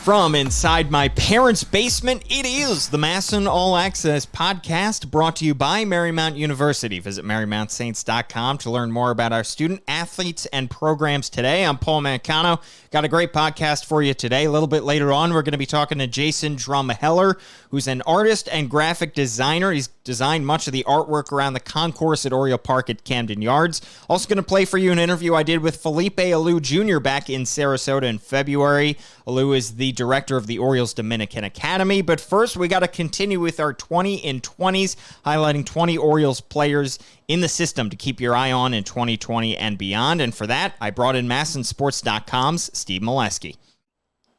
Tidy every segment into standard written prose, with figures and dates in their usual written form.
From inside my parents' basement, it is the MASN All Access podcast brought to you by Marymount University. Visit MarymountSaints.com to learn more about our student athletes and programs today. I'm Paul Mancano. Got a great podcast for you today. A little bit later on, we're going to be talking to Jason Drumheller, who's an artist and graphic designer. He's designed much of the artwork around the concourse at Oriole Park at Camden Yards. Also going to play for you an interview I did with Felipe Alou Jr. back in Sarasota in February. Alou is the director of the Orioles Dominican Academy. But first, we got to continue with our 20 in 20s, highlighting 20 Orioles players in the system to keep your eye on in 2020 and beyond. And for that, I brought in MASNsports.com's Steve Melewski.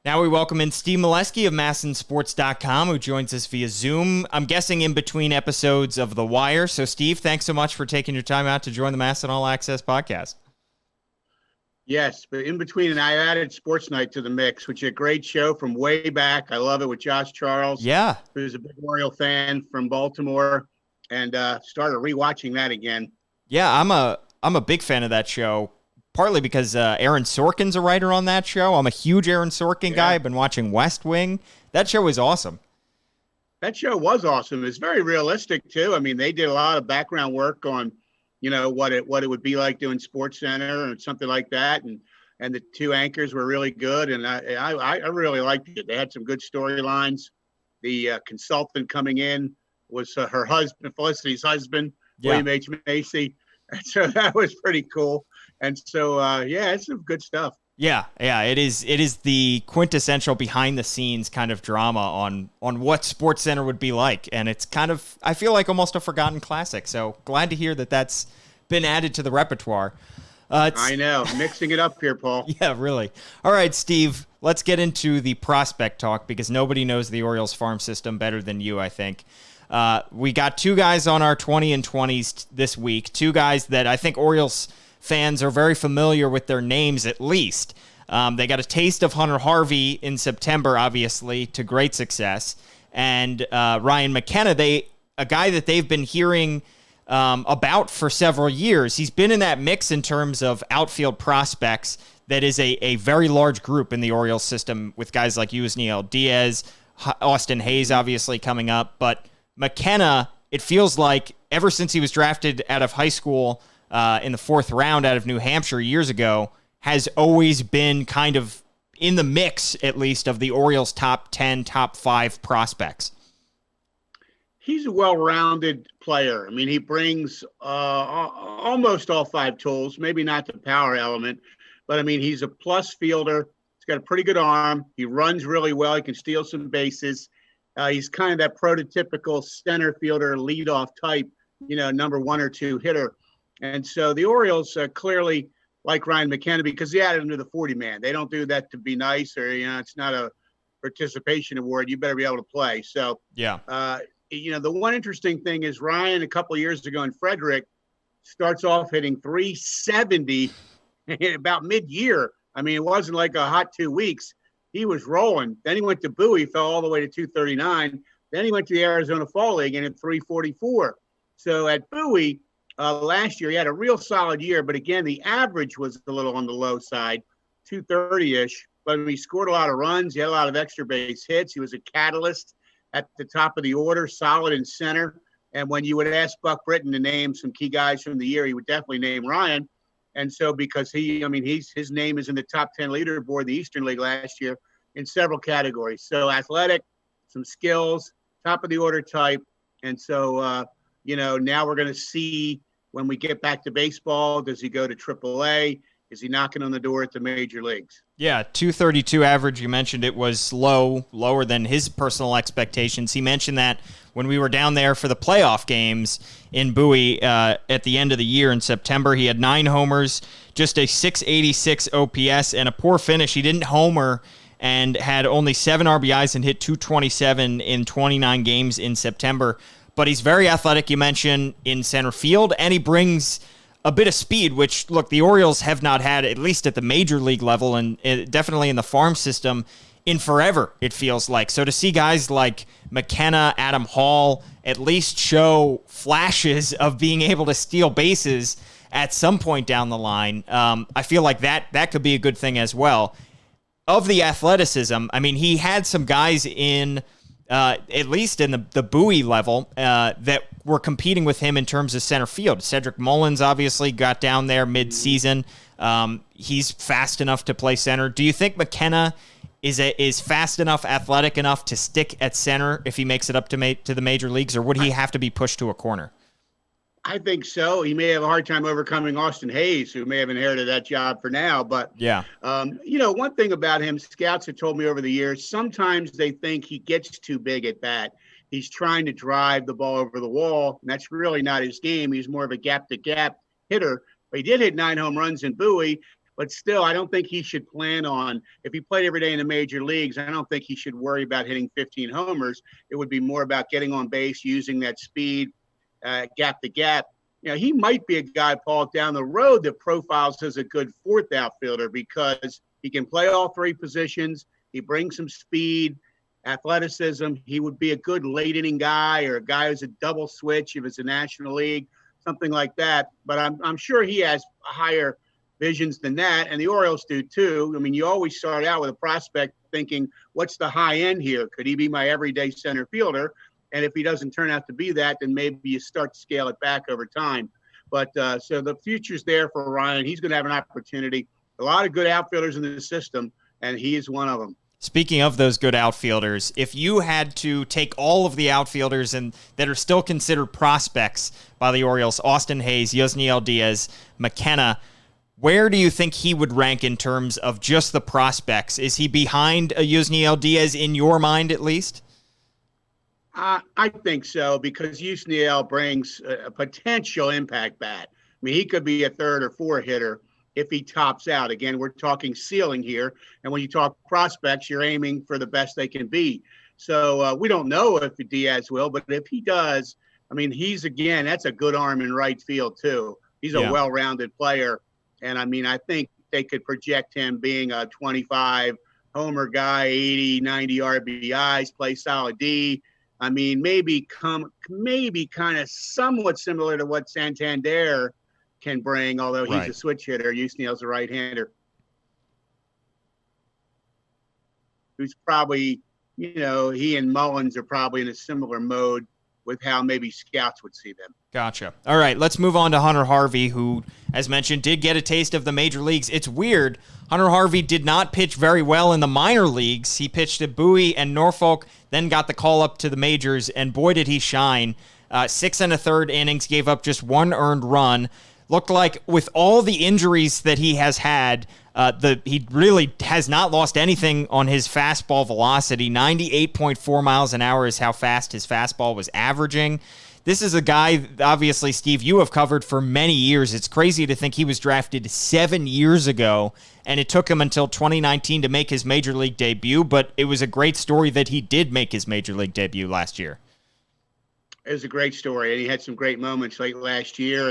Now we welcome in Steve Melewski of MASNsports.com, who joins us via Zoom, I'm guessing in between episodes of The Wire. So, Steve, thanks so much for taking your time out to join the MASN All Access podcast. Yes, but in between, and I added Sports Night to the mix, which is a great show from way back. I love it with Josh Charles. Yeah. Who's a big Oriole fan from Baltimore, and started rewatching that again. Yeah, I'm a big fan of that show, partly because Aaron Sorkin's a writer on that show. I'm a huge Aaron Sorkin guy. I've been watching West Wing. That show is awesome. That show was awesome. It's very realistic, too. I mean, they did a lot of background work on, you know, what it would be like doing SportsCenter or something like that. And the two anchors were really good. And I really liked it. They had some good storylines. The consultant coming in was her husband, Felicity's husband, William H. Macy. And so that was pretty cool. And so, it's some good stuff. Yeah, it is the quintessential behind the scenes kind of drama on what SportsCenter would be like, and it's kind of, I feel like, almost a forgotten classic. So glad to hear that that's been added to the repertoire. I know, mixing it up here, Paul. Yeah, really. All right, Steve, let's get into the prospect talk because nobody knows the Orioles farm system better than you, I think. We got two guys on our 20 and 20s this week, two guys that I think Orioles fans are very familiar with their names, at least. They got a taste of Hunter Harvey in September, obviously, to great success. And Ryan McKenna, a guy that they've been hearing about for several years. He's been in that mix in terms of outfield prospects that is a very large group in the Orioles system with guys like Yusniel Diaz, Austin Hayes obviously coming up. But McKenna, it feels like ever since he was drafted out of high school in the fourth round out of New Hampshire years ago, has always been kind of in the mix, at least, of the Orioles' top 10, top 5 prospects. He's a well-rounded player. I mean, he brings almost all 5 tools, maybe not the power element, but I mean, he's a plus fielder. He's got a pretty good arm. He runs really well. He can steal some bases. He's kind of that prototypical center fielder, leadoff type, number 1 or 2 hitter. And so the Orioles clearly like Ryan McKenna because he added him to the 40-man. They don't do that to be nice or, it's not a participation award. You better be able to play. So, the one interesting thing is Ryan a couple of years ago in Frederick starts off hitting 370 about mid-year. I mean, it wasn't like a hot 2 weeks. He was rolling. Then he went to Bowie, fell all the way to 239. Then he went to the Arizona Fall League and hit 344. So at Bowie, last year, he had a real solid year, but again, the average was a little on the low side, 230-ish. But he scored a lot of runs. He had a lot of extra base hits. He was a catalyst at the top of the order, solid in center. And when you would ask Buck Britton to name some key guys from the year, he would definitely name Ryan. And so because his name is in the top 10 leaderboard, the Eastern League last year in several categories. So athletic, some skills, top of the order type. And so, now we're going to see when we get back to baseball, does he go to AAA? Is he knocking on the door at the major leagues? Yeah, 232 average. You mentioned it was lower than his personal expectations. He mentioned that when we were down there for the playoff games in Bowie at the end of the year in September. He had 9 homers, just a 686 OPS, and a poor finish. He didn't homer and had only 7 RBIs and hit 227 in 29 games in September. But he's very athletic, you mentioned, in center field, and he brings a bit of speed, which, look, the Orioles have not had, at least at the major league level, and definitely in the farm system, in forever, it feels like. So to see guys like McKenna, Adam Hall, at least show flashes of being able to steal bases at some point down the line, I feel like that could be a good thing as well. of the athleticism, I mean, he had some guys in, at least in the Bowie level, that were competing with him in terms of center field. Cedric Mullins obviously got down there mid-season. He's fast enough to play center. Do you think McKenna is fast enough, athletic enough to stick at center if he makes it up to the major leagues, or would he have to be pushed to a corner? I think so. He may have a hard time overcoming Austin Hayes, who may have inherited that job for now. But, yeah, one thing about him, scouts have told me over the years, sometimes they think he gets too big at bat. He's trying to drive the ball over the wall, and that's really not his game. He's more of a gap-to-gap hitter. But he did hit 9 home runs in Bowie. But still, I don't think he should plan on, if he played every day in the major leagues, I don't think he should worry about hitting 15 homers. It would be more about getting on base, using that speed, gap to gap. He might be a guy, Paul, down the road that profiles as a good fourth outfielder because he can play all three positions. He brings some speed, athleticism. He would be a good late inning guy, or a guy who's a double switch if it's a National League, something like that. But I'm sure he has higher visions than that, and the Orioles do too. I mean, you always start out with a prospect thinking, what's the high end here? Could he be my everyday center fielder? And if he doesn't turn out to be that, then maybe you start to scale it back over time. But so the future's there for Ryan. He's going to have an opportunity. A lot of good outfielders in the system, and he is one of them. Speaking of those good outfielders, if you had to take all of the outfielders that are still considered prospects by the Orioles, Austin Hayes, Yosniel Diaz, McKenna, where do you think he would rank in terms of just the prospects? Is he behind a Yosniel Diaz in your mind, at least? I think so, because Yusniel brings a potential impact bat. I mean, he could be a third or fourth hitter if he tops out. Again, we're talking ceiling here. And when you talk prospects, you're aiming for the best they can be. So we don't know if Diaz will, but if he does, I mean, that's a good arm in right field too. He's a well-rounded player. And I mean, I think they could project him being a 25 homer guy, 80, 90 RBIs, play solid D. I mean, maybe kind of somewhat similar to what Santander can bring, although he's a switch hitter. Yusniel's a right-hander, who's probably, he and Mullins are probably in a similar mode with how maybe scouts would see them. Gotcha. All right, let's move on to Hunter Harvey, who, as mentioned, did get a taste of the major leagues. It's weird. Hunter Harvey did not pitch very well in the minor leagues. He pitched at Bowie and Norfolk, then got the call up to the majors, and boy, did he shine. 6 1/3 innings, gave up just 1 earned run. Looked like with all the injuries that he has had, he really has not lost anything on his fastball velocity. 98.4 miles an hour is how fast his fastball was averaging. This is a guy, obviously, Steve, you have covered for many years. It's crazy to think he was drafted 7 years ago, and it took him until 2019 to make his major league debut, but it was a great story that he did make his major league debut last year. It was a great story, and he had some great moments late last year,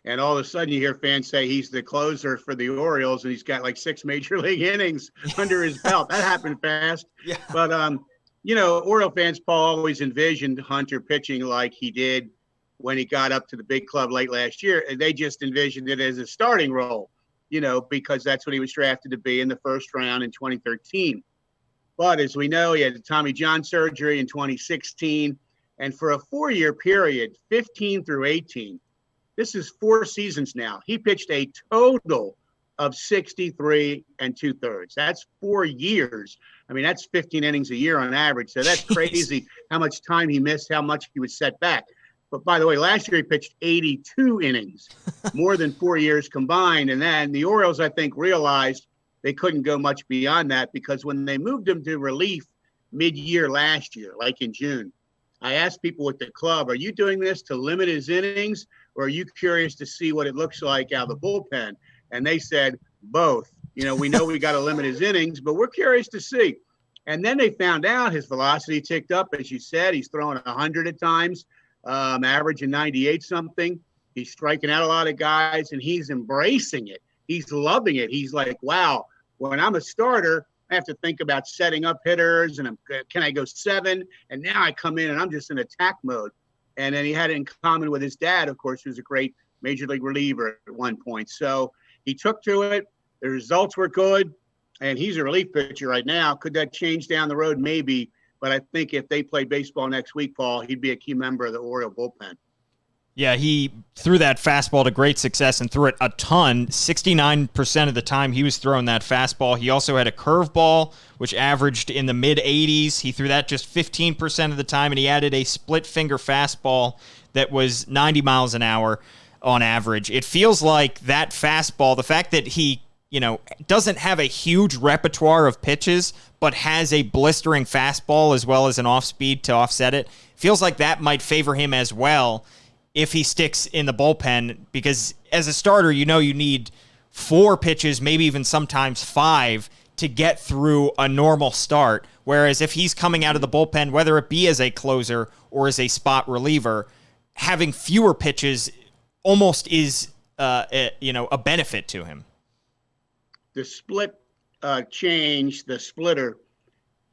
and all of a sudden you hear fans say he's the closer for the Orioles, and he's got like 6 major league innings under his belt. That happened fast. Yeah. But, Oriole fans, Paul, always envisioned Hunter pitching like he did when he got up to the big club late last year. And they just envisioned it as a starting role, because that's what he was drafted to be in the first round in 2013. But as we know, he had the Tommy John surgery in 2016. And for a 4-year period, 15 through 18, this is 4 seasons now. He pitched a total of 63 2/3. That's 4 years. I mean, that's 15 innings a year on average. So that's crazy how much time he missed, how much he was set back. But by the way, last year he pitched 82 innings, more than 4 years combined. And then the Orioles, I think, realized they couldn't go much beyond that, because when they moved him to relief mid-year last year, like in June, I asked people at the club, are you doing this to limit his innings, or are you curious to see what it looks like out of the bullpen? And they said both. We know we got to limit his innings, but we're curious to see. And then they found out his velocity ticked up. As you said, he's throwing 100 at times, averaging 98 something. He's striking out a lot of guys, and he's embracing it. He's loving it. He's like, wow, when I'm a starter, I have to think about setting up hitters, and can I go 7? And now I come in and I'm just in attack mode. And then he had it in common with his dad, of course, who's a great major league reliever at one point. So he took to it. The results were good. and he's a relief pitcher right now. Could that change down the road? Maybe. But I think if they play baseball next week, Paul, he'd be a key member of the Oriole bullpen. Yeah, he threw that fastball to great success and threw it a ton. 69% of the time he was throwing that fastball. He also had a curveball, which averaged in the mid-80s. He threw that just 15% of the time, and he added a split-finger fastball that was 90 miles an hour on average. It feels like that fastball, the fact that he doesn't have a huge repertoire of pitches, but has a blistering fastball as well as an off-speed to offset it, feels like that might favor him as well if he sticks in the bullpen, because as a starter, you need 4 pitches, maybe even sometimes 5, to get through a normal start. Whereas if he's coming out of the bullpen, whether it be as a closer or as a spot reliever, having fewer pitches almost is a benefit to him. The split change, the splitter,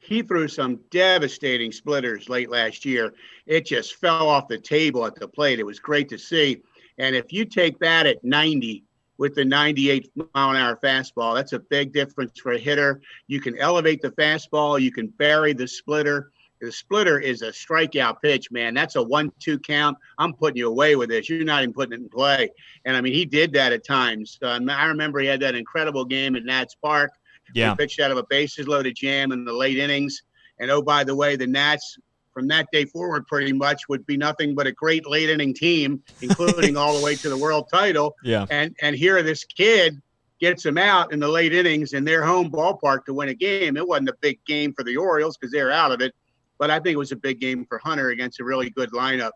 he threw some devastating splitters late last year. It just fell off the table at the plate. It was great to see. And if you take that at 90 with the 98-mile-an-hour fastball, that's a big difference for a hitter. You can elevate the fastball. You can bury the splitter. The splitter is a strikeout pitch, man. That's a 1-2 count. I'm putting you away with this. You're not even putting it in play. And, I mean, he did that at times. I remember he had that incredible game at Nats Park. Yeah. He pitched out of a bases-loaded jam in the late innings. And, oh, by the way, the Nats from that day forward pretty much would be nothing but a great late-inning team, including all the way to the world title. Yeah. And here this kid gets them out in the late innings in their home ballpark to win a game. It wasn't a big game for the Orioles because they're out of it. But I think it was a big game for Hunter against a really good lineup.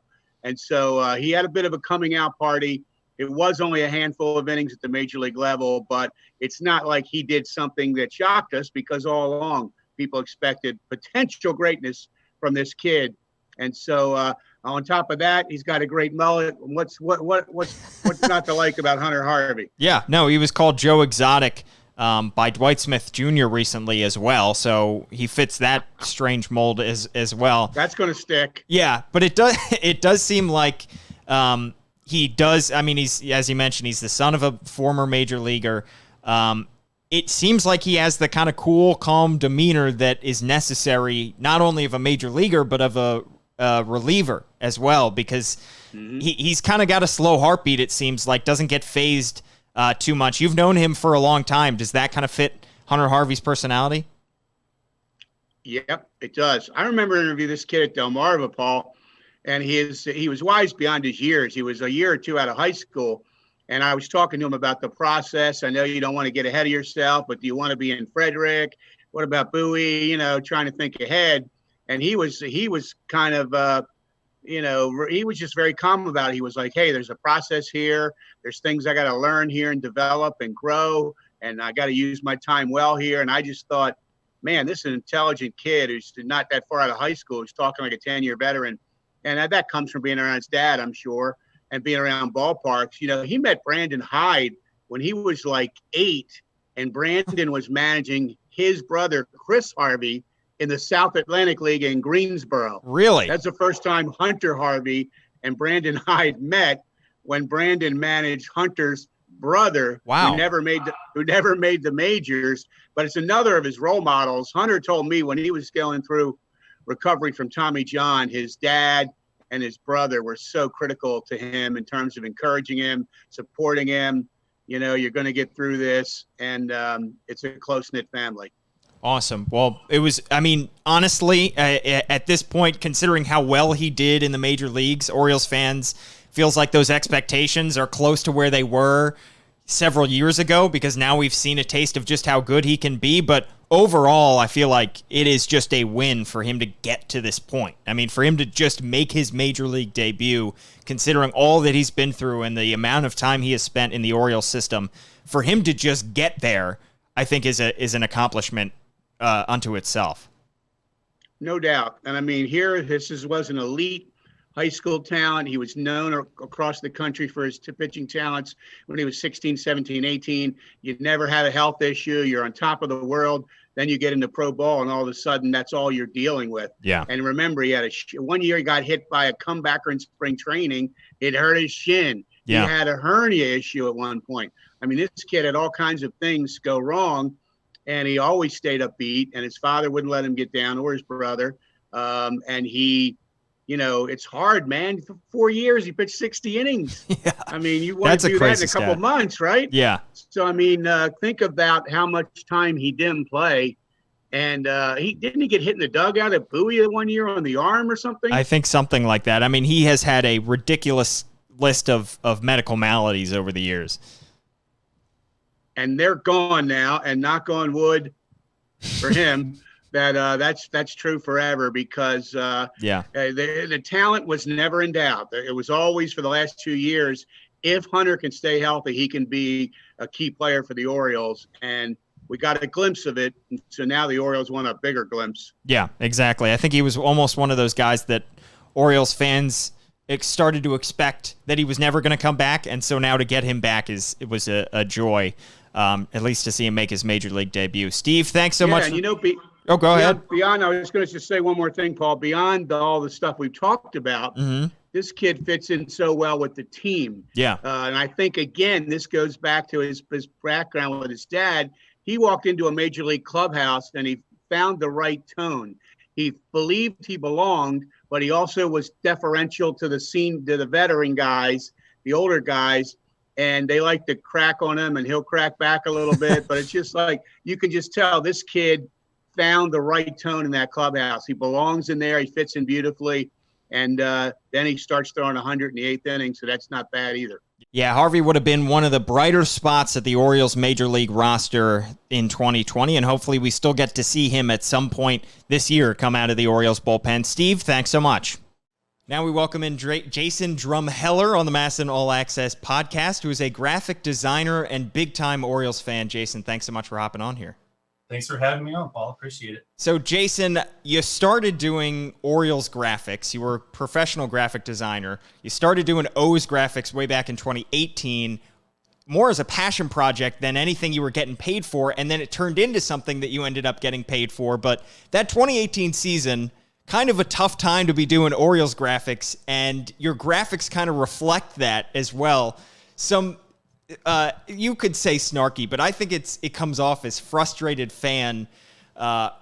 And so he had a bit of a coming out party. It was only a handful of innings at the major league level, but it's not like he did something that shocked us, because all along people expected potential greatness from this kid. And so on top of that, he's got a great mullet. What's not to like about Hunter Harvey? Yeah, no, he was called Joe Exotic by Dwight Smith Jr. recently as well, so he fits that strange mold as well. That's going to stick. Yeah, but it does seem like he does. I mean, he's, as you mentioned, he's the son of a former major leaguer. It seems like he has the kind of cool, calm demeanor that is necessary, not only of a major leaguer, but of a reliever as well, because he's kind of got a slow heartbeat, it seems like, doesn't get phased too much. You've known him for a long time. Does that kind of fit Hunter Harvey's personality? Yep, it does. I remember interviewing this kid at Delmarva, Paul, and he was wise beyond his years. He was a year or two out of high school, and I was talking to him about the process. I know you don't want to get ahead of yourself, but do you want to be in Frederick? What about Bowie? Trying to think ahead. And he was kind of, he was just very calm about it. He was like, hey, there's a process here. There's things I got to learn here and develop and grow, and I got to use my time well here. And I just thought, man, this is an intelligent kid who's not that far out of high school, who's talking like a 10-year veteran. And that comes from being around his dad, I'm sure, and being around ballparks. He met Brandon Hyde when he was like 8, and Brandon was managing his brother, Chris Harvey, in the South Atlantic League in Greensboro. Really? That's the first time Hunter Harvey and Brandon Hyde met, when Brandon managed Hunter's brother, wow, who never made the majors. But it's another of his role models. Hunter told me when he was going through recovery from Tommy John, his dad and his brother were so critical to him in terms of encouraging him, supporting him. You're going to get through this, and it's a close-knit family. Awesome. Well, it was, honestly, at this point, considering how well he did in the major leagues, Orioles fans feels like those expectations are close to where they were several years ago, because now we've seen a taste of just how good he can be. But overall, I feel like it is just a win for him to get to this point. For him to just make his major league debut, considering all that he's been through and the amount of time he has spent in the Orioles system, for him to just get there, I think is an accomplishment unto itself. No doubt. And here was an elite high school talent. He was known across the country for his pitching talents when he was 16, 17, 18. You never had a health issue. You're on top of the world. Then you get into pro ball, and all of a sudden, that's all you're dealing with. Yeah. And remember, he had one year he got hit by a comebacker in spring training. It hurt his shin. Yeah. He had a hernia issue at one point. This kid had all kinds of things go wrong, and he always stayed upbeat, and his father wouldn't let him get down, or his brother. And he, it's hard, man. For 4 years, he pitched 60 innings. Yeah. I mean, you want to do that in a couple of months, right? Yeah. So, I mean, think about how much time he didn't play. And he get hit in the dugout at Bowie 1 year on the arm or something? I think something like that. I mean, he has had a ridiculous list of medical maladies over the years. And they're gone now, and knock on wood for him that's true forever, because the talent was never in doubt. It was always, for the last 2 years, if Hunter can stay healthy, he can be a key player for the Orioles. And we got a glimpse of it, so now the Orioles want a bigger glimpse. Yeah, exactly. I think he was almost one of those guys that Orioles fans started to expect that he was never going to come back, and so now to get him back was a joy, at least to see him make his major league debut. Steve, thanks so much. And go ahead. Beyond, I was going to just say one more thing, Paul. Beyond all the stuff we've talked about, this kid fits in so well with the team. Yeah. And I think, again, this goes back to his background with his dad. He walked into a major league clubhouse and he found the right tone. He believed he belonged, but he also was deferential to the veteran guys, the older guys, and they like to crack on him, and he'll crack back a little bit. But it's just like, you can just tell this kid found the right tone in that clubhouse. He belongs in there. He fits in beautifully. And then he starts throwing 100 in the eighth inning, so that's not bad either. Yeah, Harvey would have been one of the brighter spots at the Orioles Major League roster in 2020, and hopefully we still get to see him at some point this year come out of the Orioles bullpen. Steve, thanks so much. Now we welcome in Jason Drumheller on the MASN All Access podcast, who is a graphic designer and big-time Orioles fan. Jason, thanks so much for hopping on here. Thanks for having me on, Paul. Appreciate it. So, Jason, you started doing Orioles graphics. You were a professional graphic designer. You started doing O's graphics way back in 2018, more as a passion project than anything you were getting paid for, and then it turned into something that you ended up getting paid for. But that 2018 season, kind of a tough time to be doing Orioles graphics, and your graphics kind of reflect that as well. You could say snarky, but I think it comes off as frustrated fan.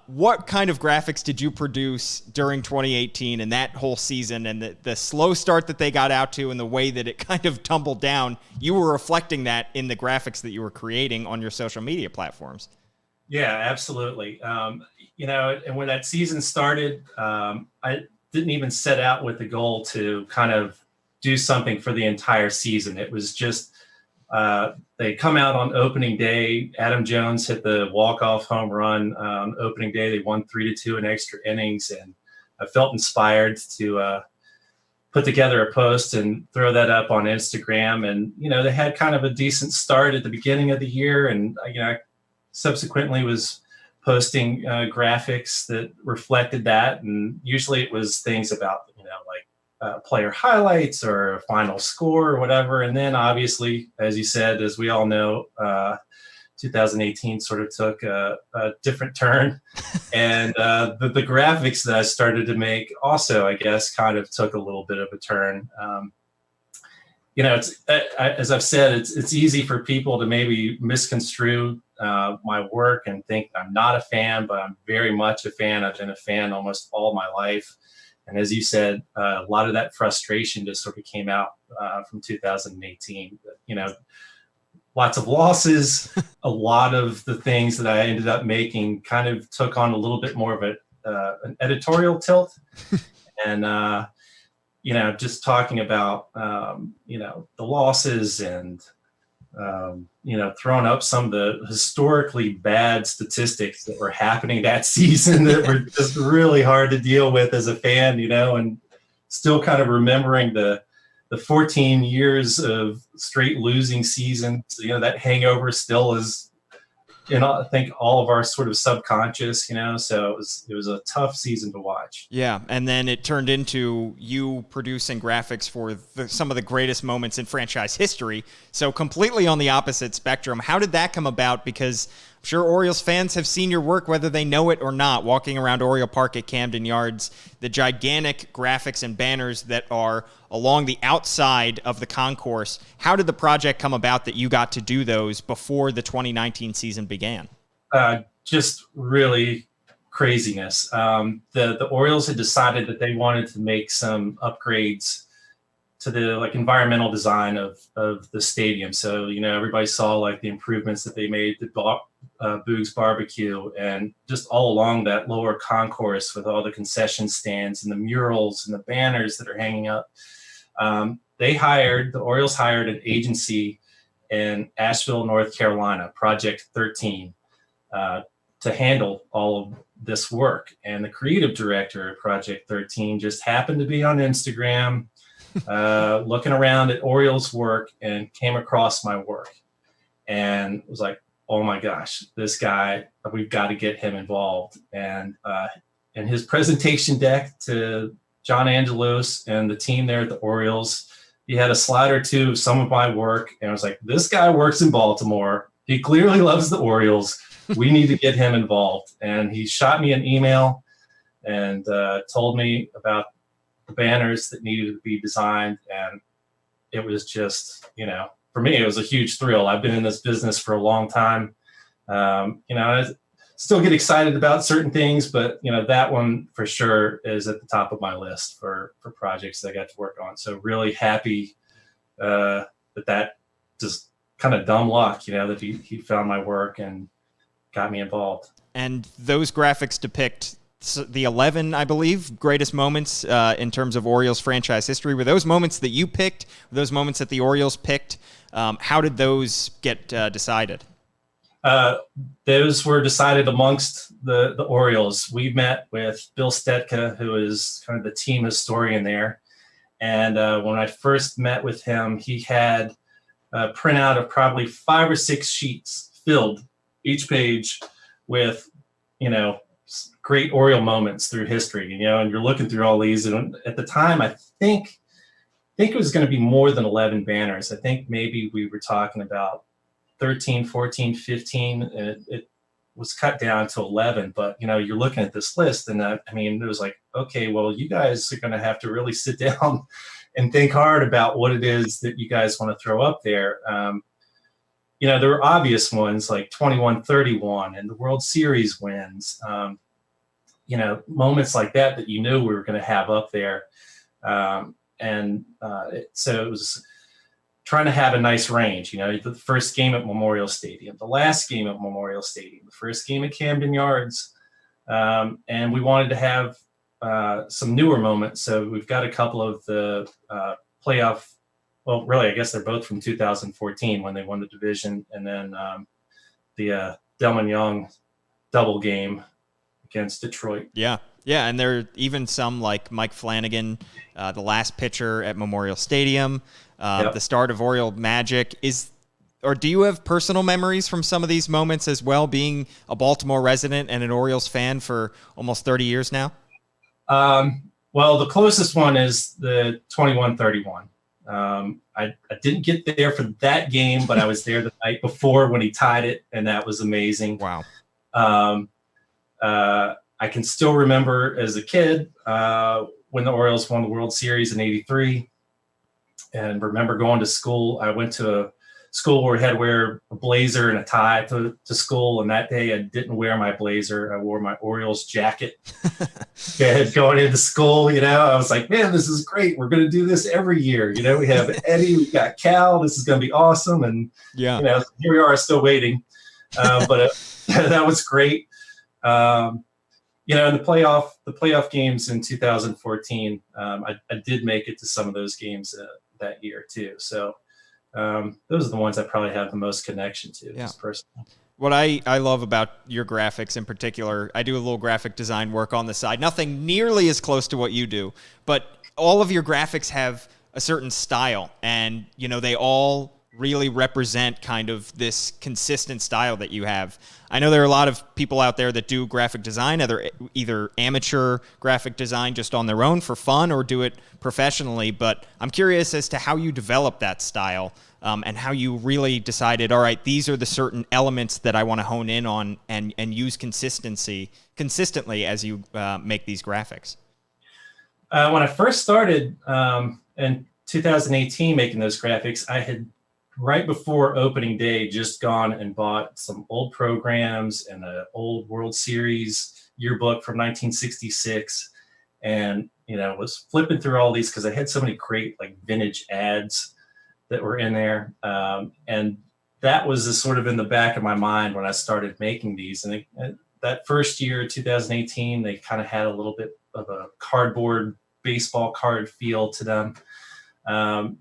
What kind of graphics did you produce during 2018 and that whole season, and the slow start that they got out to and the way that it kind of tumbled down? You were reflecting that in the graphics that you were creating on your social media platforms. Yeah, absolutely. And when that season started, I didn't even set out with the goal to kind of do something for the entire season. It was just they come out on opening day. Adam Jones hit the walk-off home run on opening day. They won 3-2 in extra innings, and I felt inspired to put together a post and throw that up on Instagram. And they had kind of a decent start at the beginning of the year, and I subsequently was posting graphics that reflected that, and usually it was things about player highlights or a final score or whatever. And then obviously, as you said, as we all know, 2018 sort of took a different turn. And the graphics that I started to make also, I guess, kind of took a little bit of a turn. It's as I've said, it's easy for people to maybe misconstrue my work and think I'm not a fan, but I'm very much a fan. I've been a fan almost all my life. And as you said, a lot of that frustration just sort of came out from 2018. Lots of losses, a lot of the things that I ended up making kind of took on a little bit more of an editorial tilt. And, just talking about, the losses and, throwing up some of the historically bad statistics that were happening that season that were just really hard to deal with as a fan, and still kind of remembering the 14 years of straight losing seasons. That hangover still is, I think all of our sort of subconscious, so it was a tough season to watch. Yeah, and then it turned into you producing graphics for some of the greatest moments in franchise history, so completely on the opposite spectrum. How did that come about? Because I'm sure Orioles fans have seen your work, whether they know it or not, walking around Oriole Park at Camden Yards, the gigantic graphics and banners that are along the outside of the concourse. How did the project come about that you got to do those before the 2019 season began? just really craziness. The Orioles had decided that they wanted to make some upgrades to the like environmental design of the stadium. So, everybody saw like the improvements that they made to Boog's Barbecue, and just all along that lower concourse with all the concession stands and the murals and the banners that are hanging up. The Orioles hired an agency in Asheville, North Carolina, Project 13, to handle all of this work. And the creative director of Project 13 just happened to be on Instagram, looking around at Orioles work, and came across my work and was like, oh my gosh, this guy, we've got to get him involved. And his presentation deck to John Angelos and the team there at the Orioles, he had a slide or two of some of my work, and I was like, this guy works in Baltimore. He clearly loves the Orioles. We need to get him involved. And he shot me an email and told me about the banners that needed to be designed. And it was just, for me, it was a huge thrill. I've been in this business for a long time. I still get excited about certain things, but that one for sure is at the top of my list for projects that I got to work on. So really happy that just kind of dumb luck, that he found my work and got me involved. And those graphics depict the 11, I believe, greatest moments in terms of Orioles franchise history. Were those moments that you picked? Were those moments that the Orioles picked? How did those get decided? Those were decided amongst the Orioles. We met with Bill Stetka, who is kind of the team historian there. And when I first met with him, he had a printout of probably 5 or 6 sheets filled each page with, great Oriole moments through history, and you're looking through all these. And at the time, I think it was going to be more than 11 banners. I think maybe we were talking about 13, 14, 15, and it was cut down to 11. But, you're looking at this list, and it was like, okay, well, you guys are going to have to really sit down and think hard about what it is that you guys want to throw up there. There were obvious ones like 21-31 and the World Series wins, moments like that we were going to have up there. So it was trying to have a nice range, the first game at Memorial Stadium, the last game at Memorial Stadium, the first game at Camden Yards. And we wanted to have some newer moments. So we've got a couple of the playoff. Well, really, I guess they're both from 2014 when they won the division, and then the Delman Young double game against Detroit. Yeah, and there are even some like Mike Flanagan, the last pitcher at Memorial Stadium, the start of Oriole Magic. Do you have personal memories from some of these moments as well, being a Baltimore resident and an Orioles fan for almost 30 years now? Well, the closest one is the 21-31. I didn't get there for that game, but I was there the night before when he tied it, and that was amazing. Wow. I can still remember as a kid when the Orioles won the World Series in '83, and remember going to school. I went to a school where we had to wear a blazer and a tie to school, and that day I didn't wear my blazer. I wore my Orioles jacket. Going into school, I was like, man, this is great. We're going to do this every year. We have Eddie, we got Cal. This is going to be awesome. And, here we are still waiting. But that was great. In the playoff games in 2014, I did make it to some of those games that year too. So those are the ones I probably have the most connection to, just personally. What I love about your graphics in particular, I do a little graphic design work on the side. Nothing nearly as close to what you do, but all of your graphics have a certain style, and they all really represent kind of this consistent style that you have. I know there are a lot of people out there that do graphic design, either amateur graphic design just on their own for fun or do it professionally, but I'm curious as to how you develop that style and how you really decided, all right, these are the certain elements that I want to hone in on and use consistently as you make these graphics. When I first started in 2018 making those graphics, I had right before opening day, just gone and bought some old programs and an old World Series yearbook from 1966, and was flipping through all these because I had so many great like vintage ads that were in there, and that was just sort of in the back of my mind when I started making these. And that first year, 2018, they kind of had a little bit of a cardboard baseball card feel to them.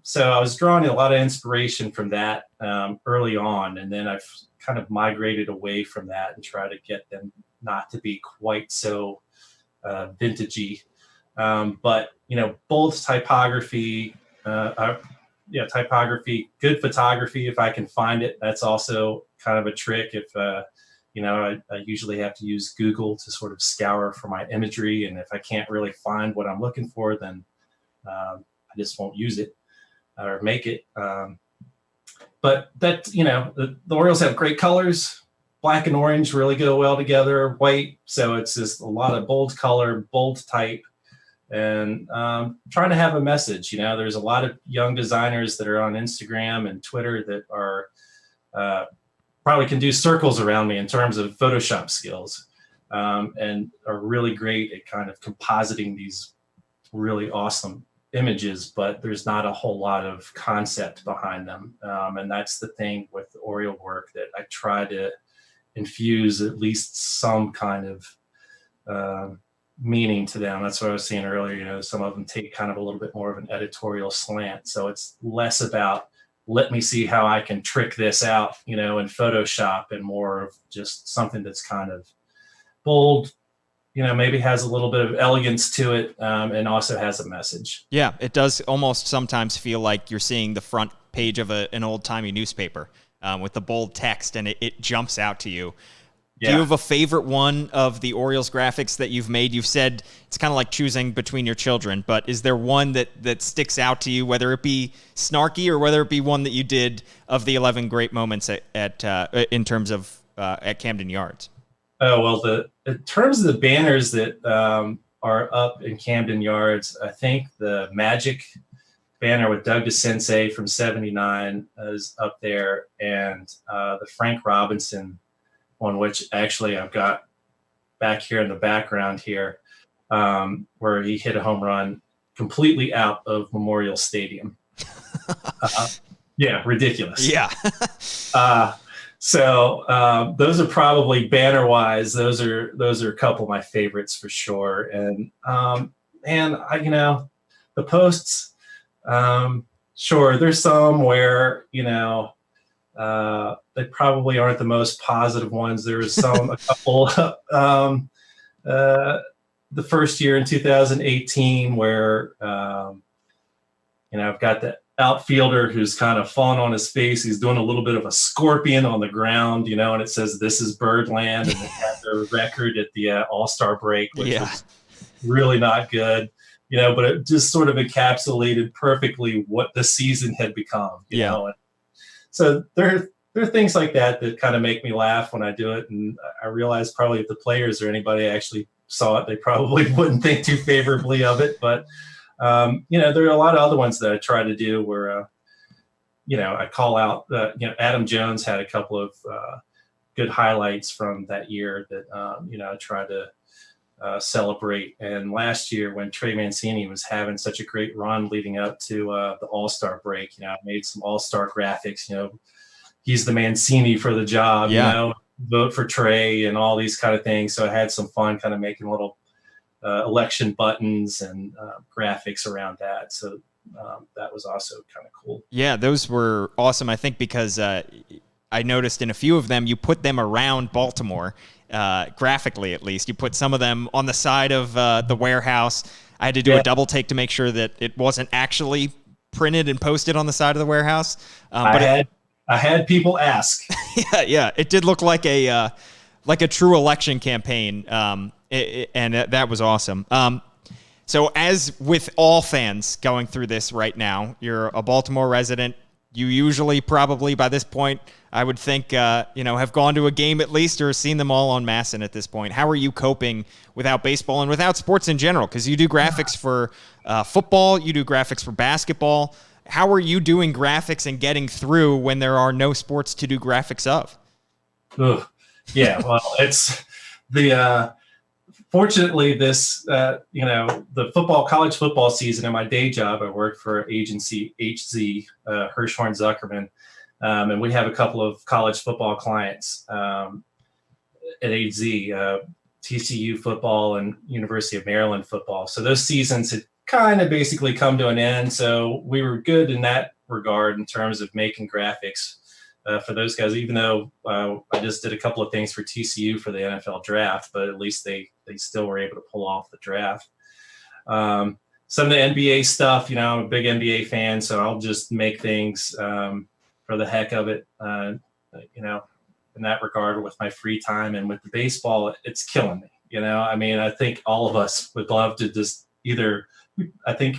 So I was drawing a lot of inspiration from that early on, and then I've kind of migrated away from that and try to get them not to be quite so vintagey. But bold typography, typography, good photography if I can find it. That's also kind of a trick. If I usually have to use Google to sort of scour for my imagery, and if I can't really find what I'm looking for, then I just won't use it or make it. But that, the Orioles have great colors. Black and orange really go well together, white. So it's just a lot of bold color, bold type, and trying to have a message. There's a lot of young designers that are on Instagram and Twitter that are probably can do circles around me in terms of Photoshop skills, and are really great at kind of compositing these really awesome images, but there's not a whole lot of concept behind them. And that's the thing with the Oriole work, that I try to infuse at least some kind of meaning to them. That's what I was saying earlier. Some of them take kind of a little bit more of an editorial slant. So it's less about, let me see how I can trick this out, in Photoshop, and more of just something that's kind of bold, maybe has a little bit of elegance to it, and also has a message. Yeah, it does almost sometimes feel like you're seeing the front page of an old-timey newspaper with the bold text, and it jumps out to you. Yeah. Do you have a favorite one of the Orioles graphics that you've made? You've said it's kind of like choosing between your children, but is there one that sticks out to you, whether it be snarky or whether it be one that you did of the 11 great moments at in terms of at Camden Yards? Oh, well, in terms of the banners that are up in Camden Yards, I think the Magic banner with Doug DeSensei from -- is up there, and the Frank Robinson one, which actually I've got back here in the background here, where he hit a home run completely out of Memorial Stadium. Yeah, ridiculous. Yeah. So those are probably banner-wise. Those are a couple of my favorites for sure. And I, the posts, sure, there's some where they probably aren't the most positive ones. There's a couple. The first year in 2018 where I've got the outfielder who's kind of fallen on his face. He's doing a little bit of a scorpion on the ground, and it says, "This is Birdland," and they had their record at the All-Star break, which was really not good, but it just sort of encapsulated perfectly what the season had become, you know. And so there are things like that kind of make me laugh when I do it. And I realize probably if the players or anybody actually saw it, they probably wouldn't think too favorably of it. But there are a lot of other ones that I try to do where, I call out, Adam Jones had a couple of good highlights from that year that, I try to celebrate. And last year when Trey Mancini was having such a great run leading up to the All-Star break, I made some All-Star graphics, he's the Mancini for the job, vote for Trey and all these kind of things. So I had some fun kind of making little election buttons and graphics around that. So that was also kind of cool. Yeah, those were awesome. I think because I noticed in a few of them, you put them around Baltimore, graphically at least. You put some of them on the side of the warehouse. I had to do a double take to make sure that it wasn't actually printed and posted on the side of the warehouse. But I had people ask. Yeah, it did look like a true election campaign. And that was awesome. So as with all fans going through this right now, you're a Baltimore resident. You usually probably by this point, I would think, have gone to a game at least or seen them all on MASN at this point. How are you coping without baseball and without sports in general? Because you do graphics for football, you do graphics for basketball. how are you doing graphics and getting through when there are no sports to do graphics of? Ugh. Yeah, well, it's the fortunately this the college football season in my day job, I work for agency HZ Hirschhorn Zuckerman, and we have a couple of college football clients at HZ, TCU football and University of Maryland football. So those seasons had kind of basically come to an end. So we were good in that regard in terms of making graphics for those guys, even though I just did a couple of things for TCU for the NFL draft, but at least they still were able to pull off the draft. Some of the NBA stuff, I'm a big NBA fan, so I'll just make things for the heck of it, in that regard with my free time. And with the baseball, it's killing me. I think all of us would love to just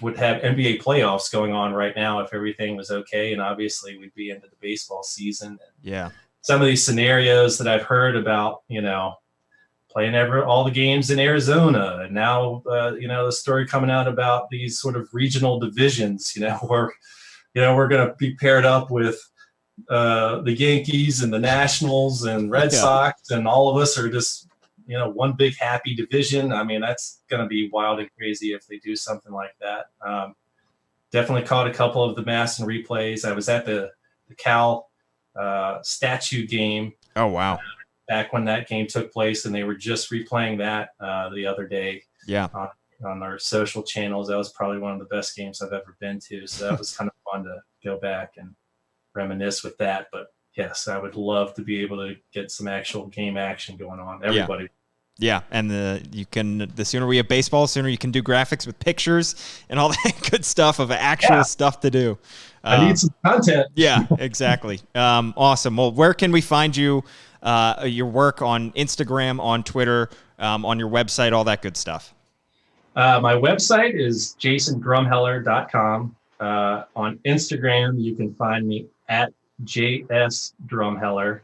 would have NBA playoffs going on right now if everything was okay. And obviously we'd be into the baseball season. Yeah. Some of these scenarios that I've heard about, playing all the games in Arizona. And now, the story coming out about these sort of regional divisions, where, we're going to be paired up with the Yankees and the Nationals and Red Sox, and all of us are just, one big happy division. I mean, that's going to be wild and crazy if they do something like that. Definitely caught a couple of the MASN replays. I was at the Cal statue game. Oh, wow. Back when that game took place, and they were just replaying that the other day. Yeah. On our social channels. That was probably one of the best games I've ever been to. So that was kind of fun to go back and reminisce with that. But yes, I would love to be able to get some actual game action going on. Everybody. Yeah, and the sooner we have baseball, the sooner you can do graphics with pictures and all that good stuff of actual stuff to do. I need some content. Yeah, exactly. Awesome. Well, where can we find you, your work on Instagram, on Twitter, on your website, all that good stuff? My website is jasondrumheller.com. On Instagram, you can find me at JSDrumheller.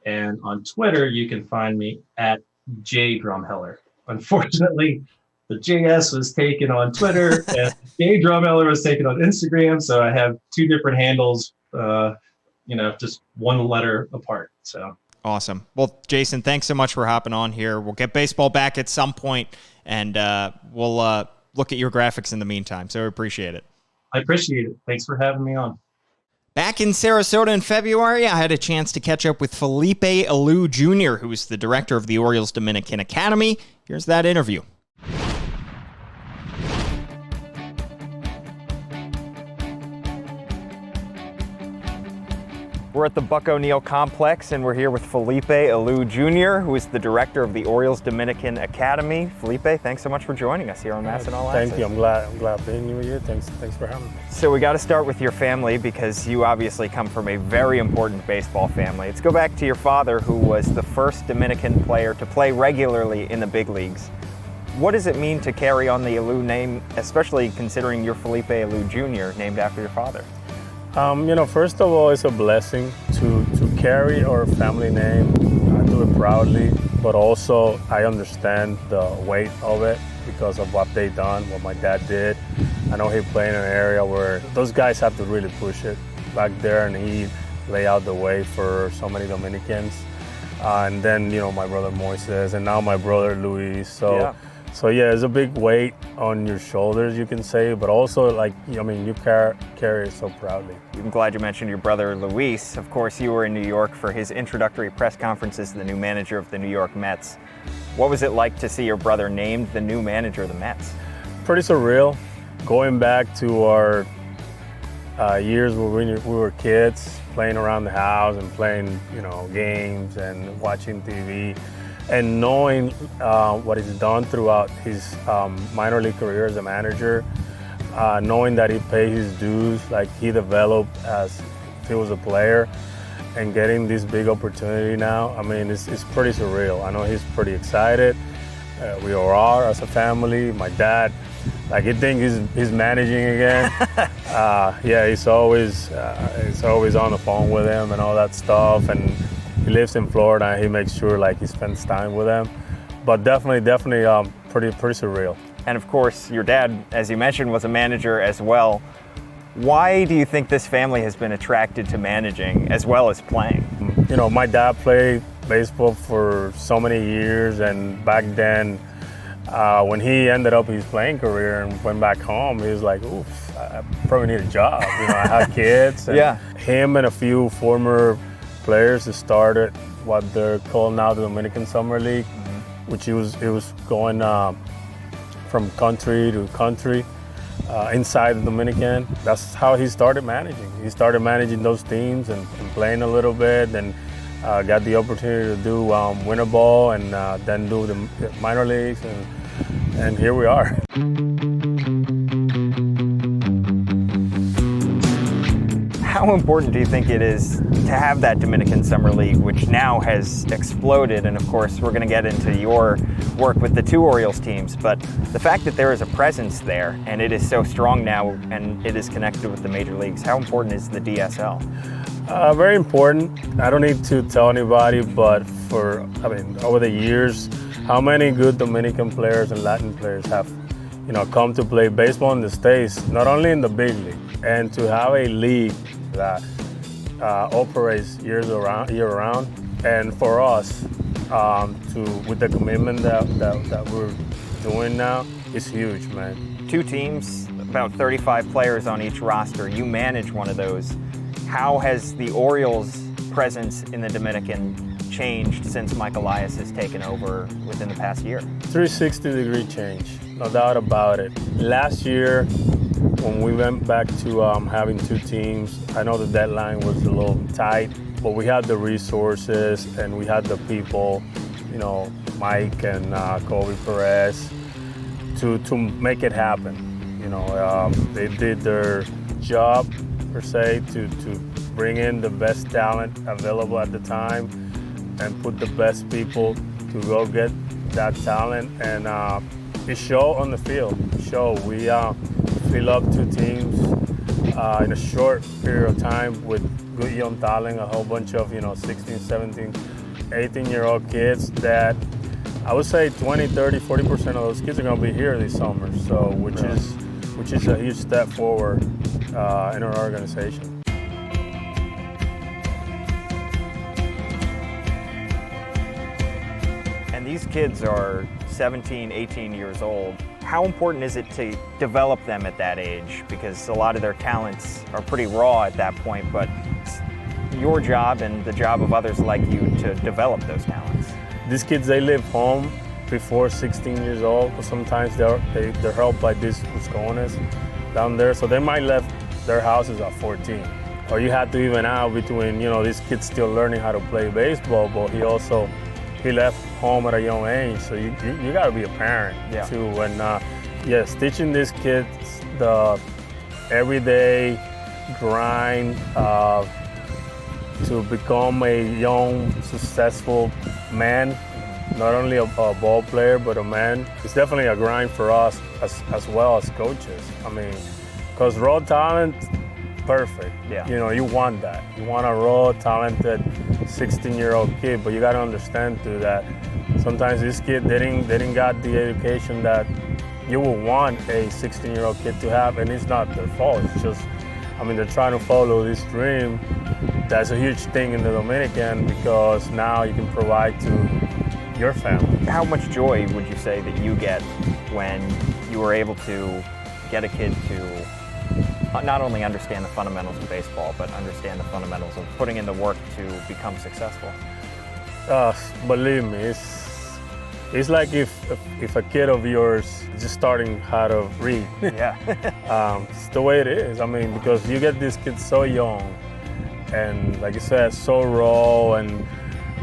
And on Twitter, you can find me at JDrumheller. Unfortunately, the JS was taken on Twitter and J Drumheller was taken on Instagram. So I have two different handles, just one letter apart. So awesome. Well, Jason, thanks so much for hopping on here. We'll get baseball back at some point, and we'll look at your graphics in the meantime. So I appreciate it. I appreciate it. Thanks for having me on. Back in Sarasota in February, I had a chance to catch up with Felipe Alou Jr., who's the director of the Orioles Dominican Academy. Here's that interview. We're at the Buck O'Neill Complex, and we're here with Felipe Alou Jr., who is the director of the Orioles Dominican Academy. Felipe, thanks so much for joining us here on MASN All Access. Thank you. I'm glad being here. Thanks for having me. So we got to start with your family, because you obviously come from a very important baseball family. Let's go back to your father, who was the first Dominican player to play regularly in the big leagues. What does it mean to carry on the Alou name, especially considering you're Felipe Alou Jr., named after your father? First of all, it's a blessing to carry our family name. I do it proudly, but also I understand the weight of it because of what they done, what my dad did. I know he played in an area where those guys have to really push it back there, and he lay out the way for so many Dominicans. And then, my brother Moises, and now my brother Luis. So it's a big weight on your shoulders, you can say, but also you carry it so proudly. I'm glad you mentioned your brother Luis. Of course, you were in New York for his introductory press conference as the new manager of the New York Mets. What was it like to see your brother named the new manager of the Mets? Pretty surreal. Going back to our years where we were kids, playing around the house and playing, games and watching TV. And knowing what he's done throughout his minor league career as a manager, knowing that he paid his dues, like he developed as if he was a player, and getting this big opportunity now, it's pretty surreal. I know he's pretty excited. We all are as a family. My dad, he thinks he's managing again. He's always on the phone with him and all that stuff. And he lives in Florida, and he makes sure he spends time with them. But definitely pretty surreal. And of course, your dad, as you mentioned, was a manager as well. Why do you think this family has been attracted to managing as well as playing? You know, my dad played baseball for so many years, and back then, when he ended up his playing career and went back home, he was like, oof, I probably need a job. You know, I had kids. And Yeah. Him and a few former players that started what they're called now the Dominican Summer League, which it was going from country to country inside the Dominican. That's how he started managing. He started managing those teams and playing a little bit, and got the opportunity to do winter ball and then do the minor leagues, and here we are. How important do you think it is to have that Dominican Summer League, which now has exploded? And of course, we're going to get into your work with the two Orioles teams, but the fact that there is a presence there and it is so strong now and it is connected with the major leagues, how important is the DSL? Very important. I don't need to tell anybody, but over the years, how many good Dominican players and Latin players have, come to play baseball in the States, not only in the big league, and to have a league that operates year round, and for us with the commitment that we're doing now, is huge, man. Two teams, about 35 players on each roster. You manage one of those. How has the Orioles' presence in the Dominican changed since Mike Elias has taken over within the past year? 360-degree change, no doubt about it. Last year, when we went back to having two teams, I know the deadline was a little tight, but we had the resources and we had the people, Mike and Kobe Perez, to make it happen. They did their job, per se, to bring in the best talent available at the time and put the best people to go get that talent, and it showed on the field. We fill up two teams in a short period of time with good young talent, a whole bunch of 16, 17, 18-year-old kids that I would say 20, 30, 40% of those kids are going to be here this summer, so which is a huge step forward in our organization. And these kids are 17, 18 years old. How important is it to develop them at that age? Because a lot of their talents are pretty raw at that point, but it's your job and the job of others like you to develop those talents. These kids, they live home before 16 years old, but sometimes they're helped by these Buscones down there, so they might left their houses at 14. Or you have to even out between, these kids still learning how to play baseball, but he left home at a young age, so you got to be a parent too. And teaching these kids the everyday grind to become a young, successful man, not only a ball player, but a man. It's definitely a grind for us as well as coaches. Because raw talent, perfect. Yeah. You want that. You want a raw, talented 16-year-old kid, but you got to understand too that sometimes this kid, they didn't got the education that you would want a 16-year-old kid to have, and it's not their fault. It's just, they're trying to follow this dream. That's a huge thing in the Dominican because now you can provide to your family. How much joy would you say that you get when you were able to get a kid to not only understand the fundamentals of baseball, but understand the fundamentals of putting in the work to become successful? Believe me, it's like if a kid of yours is just starting how to read. Yeah. It's the way it is. Because you get these kids so young and, like you said, so raw and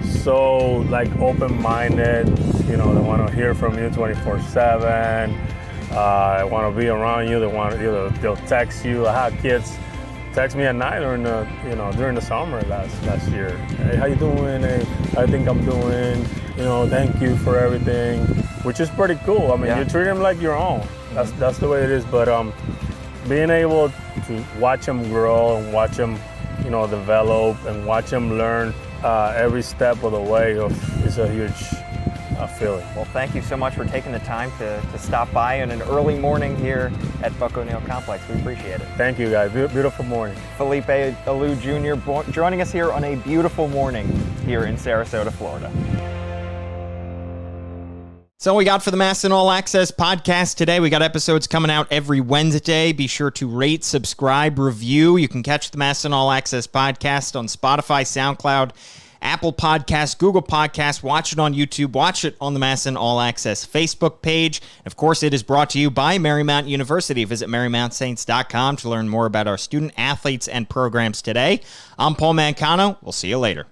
so open-minded. They want to hear from you 24/7. I want to be around you. They'll text you. I had kids text me at night during the summer last year. Hey, how you doing? Hey, I think I'm doing. Thank you for everything, which is pretty cool. You treat them like your own. That's the way it is. But being able to watch them grow and watch them, develop and watch them learn every step of the way is a feeling. Well, thank you so much for taking the time to stop by on an early morning here at Buck O'Neil Complex. We appreciate it. Thank you, guys. Beautiful morning. Felipe Alou Jr. joining us here on a beautiful morning here in Sarasota, Florida. So we got for the MASN All Access podcast today. We got episodes coming out every Wednesday. Be sure to rate, subscribe, review. You can catch the MASN All Access podcast on Spotify, SoundCloud, Apple Podcasts, Google Podcasts. Watch it on YouTube. Watch it on the MASN All Access Facebook page. Of course, it is brought to you by Marymount University. Visit MarymountSaints.com to learn more about our student athletes and programs today. I'm Paul Mancano. We'll see you later.